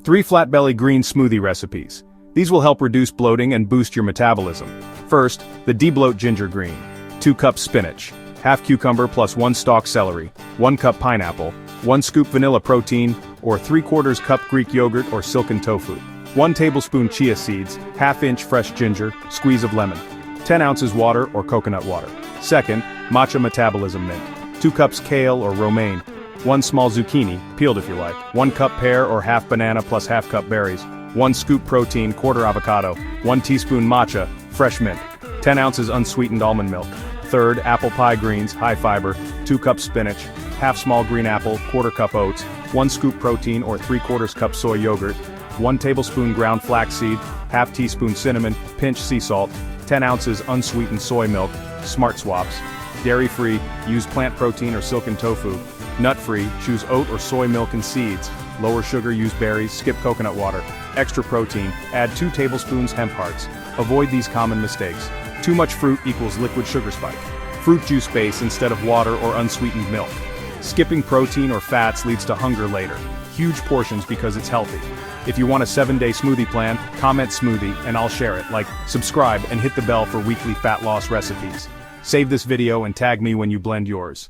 3 flat-belly green smoothie recipes. These will help reduce bloating and boost your metabolism. First, the de-bloat ginger green. 2 cups spinach, half cucumber plus 1 stalk celery, 1 cup pineapple, 1 scoop vanilla protein, or 3/4 cup Greek yogurt or silken tofu. 1 tablespoon chia seeds, ½ inch fresh ginger, squeeze of lemon. 10 ounces water or coconut water. Second, matcha metabolism mint. 2 cups kale or romaine. 1 small zucchini, peeled if you like. 1 cup pear or half banana plus ½ cup berries. 1 scoop protein, 1/4 avocado. 1 teaspoon matcha, fresh mint. 10 ounces unsweetened almond milk. Third, apple pie greens, high fiber. 2 cups spinach. Half small green apple, 1/4 cup oats. 1 scoop protein or 3/4 cup soy yogurt. 1 tablespoon ground flaxseed. ½ teaspoon cinnamon, pinch sea salt. 10 ounces unsweetened soy milk. Smart swaps. Dairy-free, use plant protein or silken tofu. Nut-free, choose oat or soy milk and seeds. Lower sugar, use berries, skip coconut water. Extra protein, add 2 tablespoons hemp hearts. Avoid these common mistakes. Too much fruit equals liquid sugar spike. Fruit juice base instead of water or unsweetened milk. Skipping protein or fats leads to hunger later. Huge portions because it's healthy. If you want a 7-day smoothie plan, comment smoothie and I'll share it. Like, subscribe, and hit the bell for weekly fat loss recipes. Save this video and tag me when you blend yours.